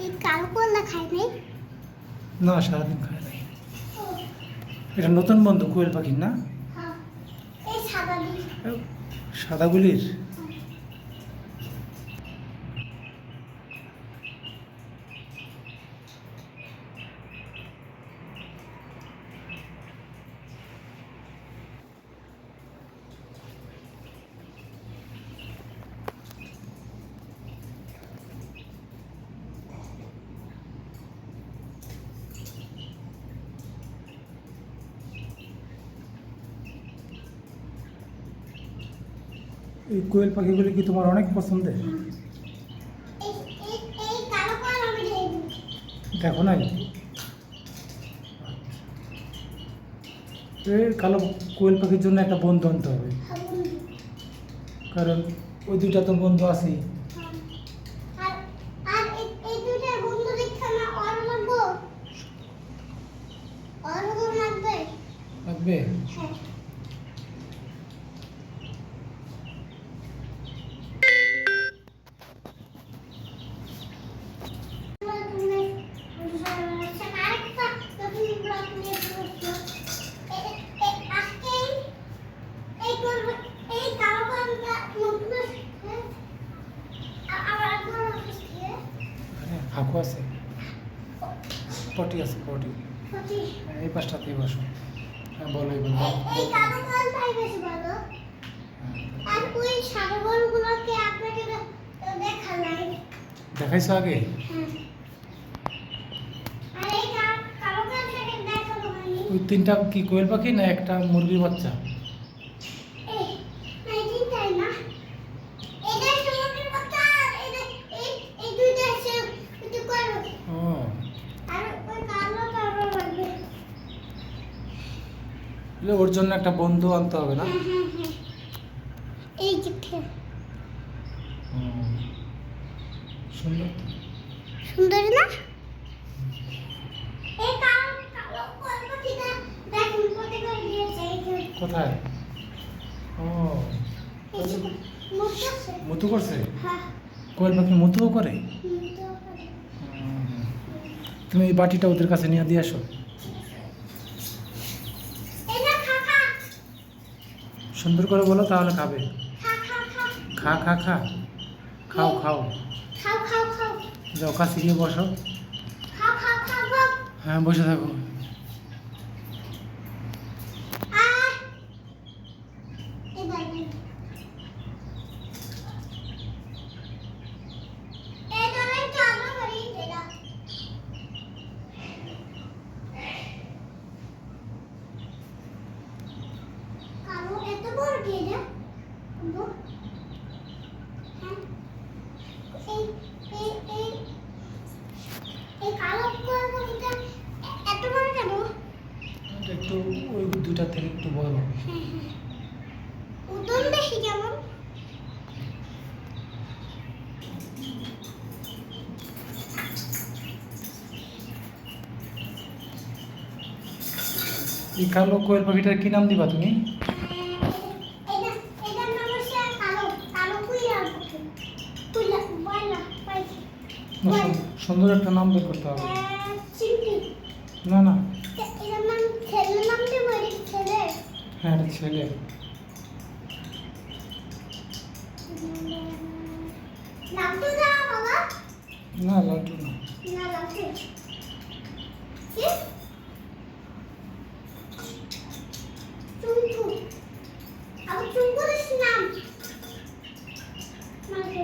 এই কালো কলা খাই নাই? না, সারাদিন খায় নাই। এটা নতুন বন্ধু কোয়েল পাখির না? হ্যাঁ, এই সাদাগুলি। সাদাগুলির? এই কোয়েল পাখিগুলি কি তোমার অনেক পছন্দের? এই কালো কলা আমি দেখি। দেখো নাই? এই কালো কোয়েল পাখির জন্য একটা বন্ধু আনতে হবে, কারণ ওই দুইটা তো বন্ধু আছেই। আর আর এই দুইটার বন্ধু দেখতে না আর লাগবো? আর লাগবে? লাগবে? হ্যাঁ। হাঁকু আছে, পটি আছে, পটি। এই পাশটাতেই বসো। হ্যাঁ, বলো এবার। এই কালো কলটাই বেশি ভালো। আর ওই সাদা বলগুলোকে আপনাকে দেখালাই। দেখাইছো আগে? হ্যাঁ। আর এই কালো কলটাকে দেখাবো আমি। ওই তিনটা কি কোয়েল পাখি না একটা মুরগির বাচ্চা? এই না, এই তিনটাই না। এটা সমুদ্রের বাচ্চা আর এই দুইটা আছে ওইটা করব। ও, আর ওই কালোটা আরো লাগবে। তাহলে ওর জন্য একটা বন্ধু আনতে হবে না? হ্যাঁ হ্যাঁ হ্যাঁ। এই যে হুম, সুন্দর। সুন্দর না? এই কালো পাখিটা দেখুন কত করে দিয়েছে। এই যে কোথায়? ও, এই যে মুখটা। মুতু করছে? হ্যাঁ, কোয়েল পাখি মুতুও করে? মুখটা করে। হুম, তুমি এই বাটিটা ওদের কাছে নিয়ে দিয়ে আসো। এই না খা খা সুন্দর করে বলো, তাহলে খাবে। খা খা খা খা খা খা, খাও খাও। খাও খাও খাও যাও কাছে গিয়ে বসো। খাও খাও খাও খাও। হ্যাঁ, বসে থাকো। আহ এই বাড়ি এই ধরে চালু করি দেনা। কালো এত বড় দিয়ে না বো। হ্যাঁ, এই এই এই এই কালো কোয়ালটা এত বড় কেন? এটা একটু ওই দুইটা থেকে একটু বড়। হ্যাঁ হ্যাঁ, ওজন বেশি কেমন? এই কালো কোয়েল পাখিটার কি নাম দিবা তুমি? এটার নাম হচ্ছে কালো কালো কুইলা কুইলা বয়লা পাইছি। সুন্দর একটা নাম বের করতে হবে। চিমটি। না না, এটার নাম ছেলের নাম দেবো। এটা ছেলে। হ্যাঁ, এটা ছেলে। লাট্টু দা বাবা। না, লাড্ডু না। না লাট্টু কি? চুমচু। আবার চুমকুর নাম মানে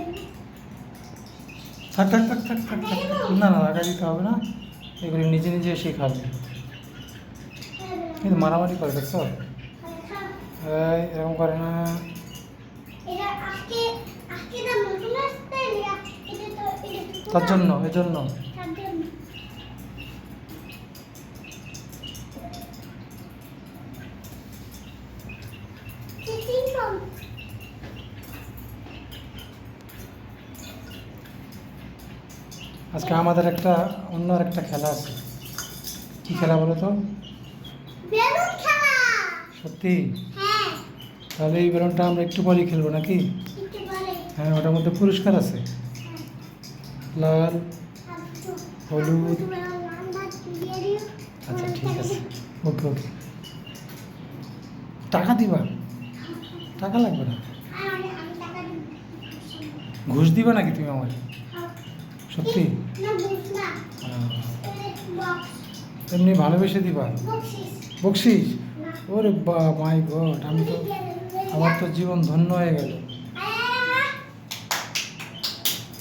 থাক থাক থাক থাক থাক থাক। না না, লাগা দিতে হবে না, এগুলি নিজে নিজে এসে খাবে। কিন্তু মারামারি করে, দেখছো? এই, এরকম করে না। এটা আজকে আজকে না নতুন আসছে এটা তো এটা তার জন্য, এজন্য। তার জন্য। চিচিং টম। আজকে আমাদের একটা অন্য আর একটা খেলা আছে। কি খেলা বলো তো? বেলুন খেলা। সত্যি? হ্যাঁ, তাহলে এই বেলুনটা আমরা একটু পরেই খেলবো নাকি? একটু পরে। হ্যাঁ, ওটার মধ্যে পুরস্কার আছে। হ্যাঁ, লাল, আচ্ছা। হলুদ। তুমি লাল ভাত দিয়ে দিও। আচ্ছা ঠিক আছে, ওকে ওকে। টাকা দিবা? টাকা লাগবে না। আর আমি টাকা দিব। ঘুষ দিবা নাকি তুমি আমার? সত্যি? না বুঝ না। বক্স এমনি ভালোবেসে দিবা? বক্সিস। বকশিস? না। ওরে বা মাই গড, আমি তো, আমার তো জীবন ধন্য হয়ে গেল।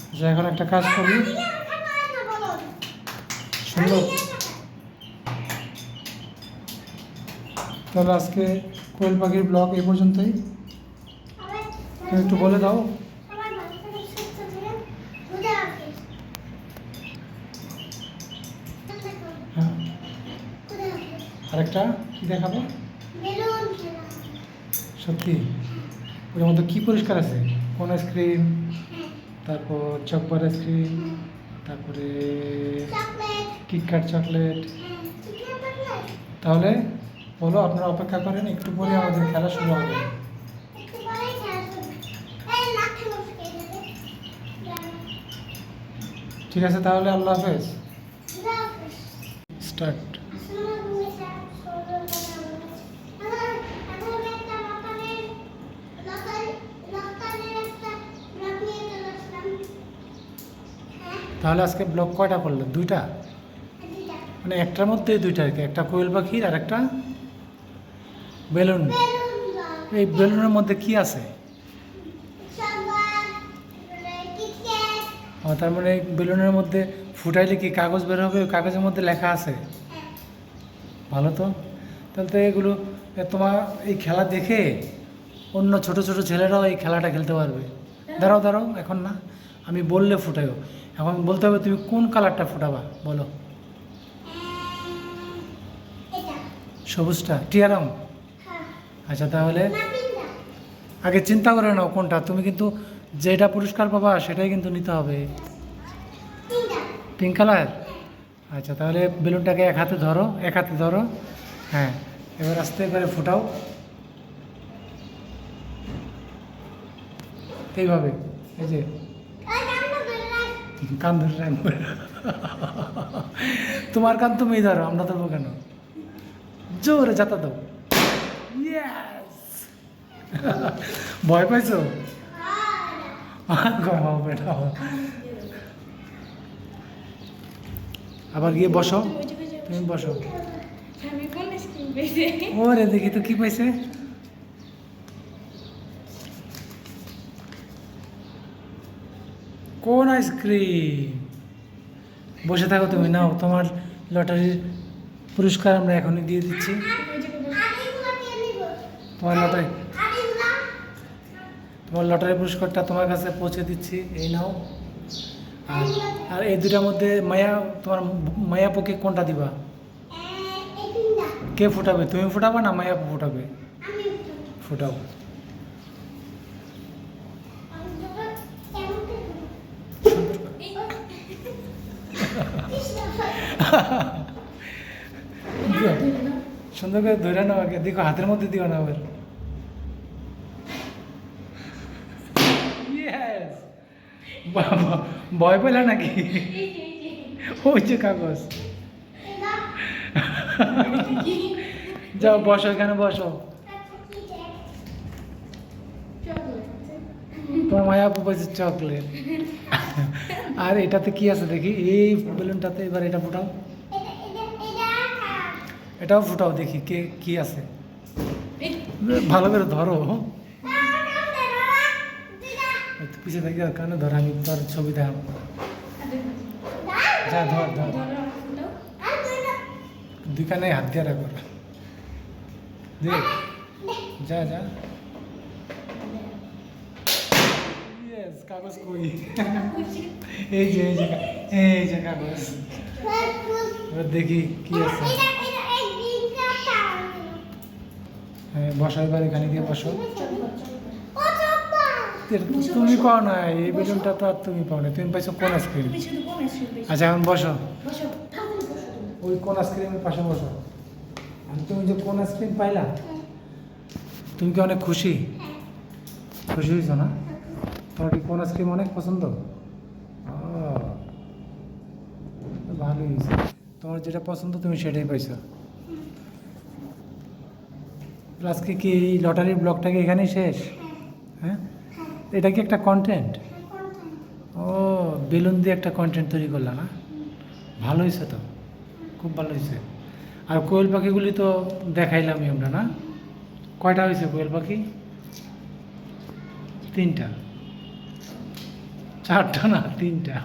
আচ্ছা এখন একটা কাজ করি, সুন্দর। তাহলে আজকে কোয়েল পাখির ব্লগ এই পর্যন্তই। তুমি একটু বলে দাও। হ্যাঁ, আরেকটা কি দেখাবো? সত্যি? ওর মধ্যে কি পরিষ্কার আছে? কোন আইসক্রিম, তারপর চকবার আইসক্রিম, তারপরে কিটক্যাট চকলেট। তাহলে বলো, আপনারা অপেক্ষা করেন, একটু পরে আমাদের খেলা শুরু হবে। ঠিক আছে তাহলে, আল্লাহ হাফেজ। স্টার্ট। তাহলে আজকে ব্লগ কয়টা করলেন? দুইটা? মানে একটার মধ্যে দুইটা আর কি, একটা কোয়েল পাখির আর একটা বেলুন। এই বেলুনের মধ্যে কি আছে? তার মানে এই বেলুনের মধ্যে ফুটাইলে কি কাগজ বের হবে? ওই কাগজের মধ্যে লেখা আছে? ভালো তো। তাহলে তো এগুলো, তোমার এই খেলা দেখে অন্য ছোট ছোট ছেলেরাও এই খেলাটা খেলতে পারবে। দাঁড়াও দাঁড়াও, এখন না, আমি বললে ফুটাইও। এখন বলতে হবে তুমি কোন কালারটা ফুটাবা, বলো। সবুজটা, টিয়া রং? আচ্ছা তাহলে আগে চিন্তা করে নাও কোনটা। তুমি কিন্তু যেটা পুরস্কার পাবা সেটাই কিন্তু নিতে হবে। Pink colour? আচ্ছা তাহলে বেলুনটাকে এক হাতে ধরো, এক হাতে ধরো। হ্যাঁ, এবার আস্তে করে ফুটাও এইভাবে। এই যে কান ধরে রাখবো। তোমার কান তুমি ধরো, আমরা ধরবো কেন? জোরে যাতা দাও। ইয়েস! ভয় পাইছো? বেটা আবার গিয়ে বসো, তুমি বসো। ওরে দেখি তো কি পাইছে। কোন আইসক্রিম? বসে থাকো তুমি, নাও তোমার লটারির পুরস্কার আমরা এখনই দিয়ে দিচ্ছি। তোমার লটারি, তোমার লটারি পুরস্কারটা তোমার কাছে পৌঁছে দিচ্ছি, এই নাও। আর আর এই দুটার মধ্যে মায়া, তোমার মায়া পোকে কোনটা দিবা? কে ফুটাবে? তুমি ফুটাবা না মায়া ফুটাবে? ফুটাও। সুন্দর করে ধরে নাও আগে, দেখো হাতের মধ্যে দিও না আবার। Yes! বাবা, ভয় পেলে নাকি? ওই যে কাগজ। যাও বসো, এখানে বসো। তোমার মায়া পাইছে চকলেট। আর এটাতে কি আছে দেখি, এই বেলুনটাতে এবার এটা ফুটাও। এটাও ফুটাও দেখি কে কি আছে। ভালো করে ধরো, পিছিয়ে থাকি কানে ধর, আমি তোর ছবি দেখাবো। যা ধর ধর, দুই কানে হাত দিয়ে রাখো। দেখ, যা যা। ইয়েস, কাগজ কই? এই যে এই যে এই যে কাগজ। এবার দেখি কি আছে। হ্যাঁ বসো, এবার এখানে গিয়ে বসো। তুমি পাও না এই বেলুনটা, তো আর তুমি পাও না। তুমি পাইছো কোন আইসক্রিম? আচ্ছা এখন বসো, ওই কোন আইসক্রিমের পাশে বসো। আর তুমি যে কোন আইসক্রিম পাইলা, তুমি কি অনেক খুশি? খুশি হয়েছো না? তোমার কি কোন আইসক্রিম অনেক পছন্দ? ভালোই হয়েছে। তোমার যেটা পছন্দ তুমি সেটাই পাইছো। আজকে কি এই লটারির ব্লগটাকে এখানেই শেষ? হ্যাঁ, এটা কি একটা কন্টেন্ট? ও, বেলুন দিয়ে একটা কন্টেন্ট তৈরি করলাম না? ভালো হয়েছে তো, খুব ভালো হয়েছে। আর কোয়েল পাখিগুলি তো দেখাইলামই আমরা, না? কয়টা হয়েছে কোয়েল পাখি? 3টা, 4টা না 3টা।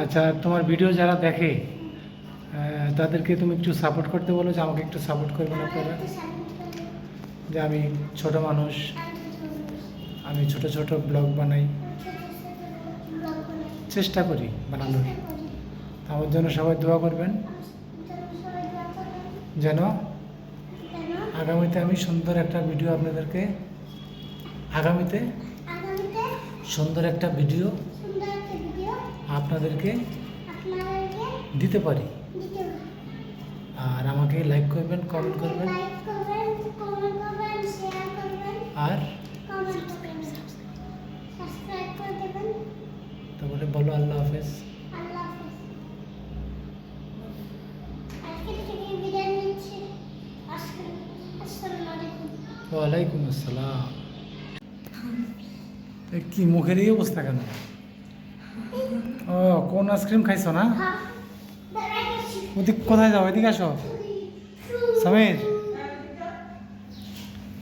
আচ্ছা, তোমার ভিডিও যারা দেখে তাদেরকে তুমি একটু সাপোর্ট করতে বলো, যে আমাকে একটু সাপোর্ট করবেন আপনারা, যে আমি ছোট মানুষ, আমি ছোট ছোট ব্লগ বানাই, চেষ্টা করি বানানোর। আমার জন্য সবাই দোয়া করবেন, যেন আগামীতে আমি সুন্দর একটা ভিডিও আপনাদেরকে, আগামীতে সুন্দর একটা ভিডিও আপনাদেরকে দিতে পারি। আর আমাকে লাইক করবেন, কমেন্ট করবেন, আর তারপরে বলো আল্লাহ হাফেজ। ওয়ালাইকুম আসসালাম। কি মুখের এই অবস্থা কেন? ও, কোন আইসক্রিম খাইছো না? ওদিক কোথায় যাও? এদিকে আসো সমীর,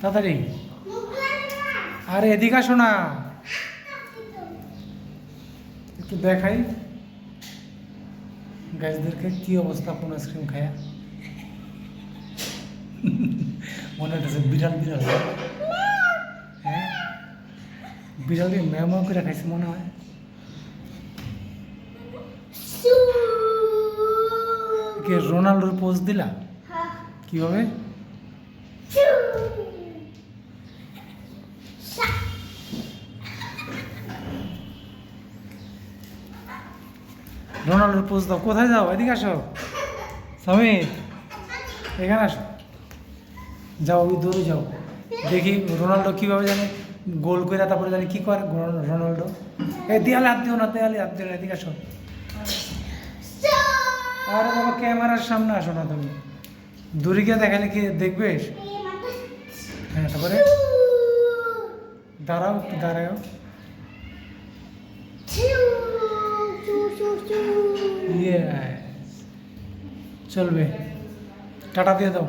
তাড়াতাড়ি। আরে এদিকে আসো না, একটু দেখাই গাছদেরকে কি অবস্থা কোন আইসক্রিম খায়া। মনে হচ্ছে বিড়াল বিড়াল, হ্যাঁ, বিড়াল দিয়ে ম্যাও ম্যাও করে খাইছে মনে হয়। কে রোনাল্ডোর পোজ দিলা কিভাবে? রোনাল্ডোর পোজ দাও। কোথায় যাও? এদিকে আসো সমীর, এখানে আসো। যাও, ওই দৌড়ে যাও, দেখি রোনাল্ডো কিভাবে জানে গোল করে, তারপরে জানি কি করে রোনাল্ডো। এই দেয়ালে হাত দিও না, দেয়ালে হাত দিও না, এদিকে আসো। আরে বাবা, ক্যামেরার সামনে আসো না তুমি, দূরে গিয়ে দেখালে কি দেখবে? হ্যাঁ, তারপরে দাঁড়াও, একটু দাঁড়াও। চলবে, টাটা দিয়ে দাও।